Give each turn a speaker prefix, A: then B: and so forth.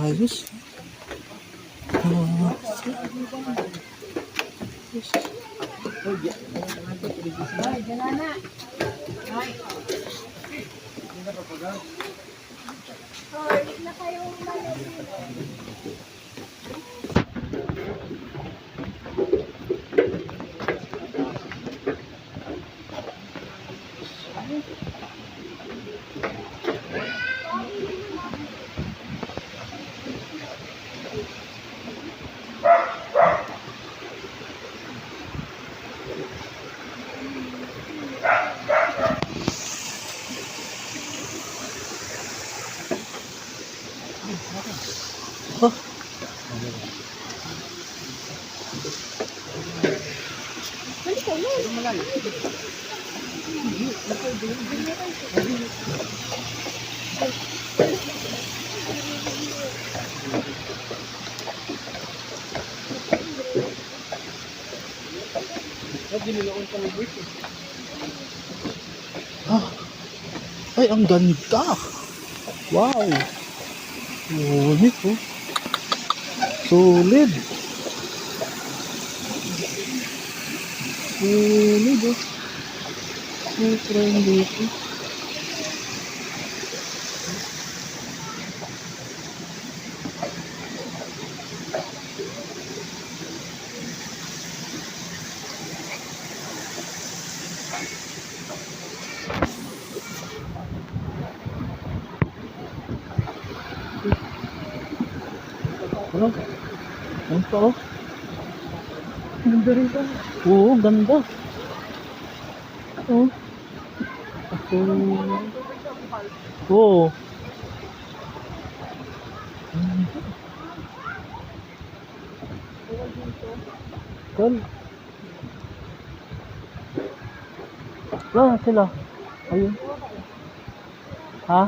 A: Ayos. Ah, ah, ay, ang ganda. Wow. Ulit oh. Solid. Solid oh. Super dito. Ano? Ano pa oh? Ganda rin pa. Oo, ganda. Oh. Oo. Tol. Wala sila. Ayun. Ha?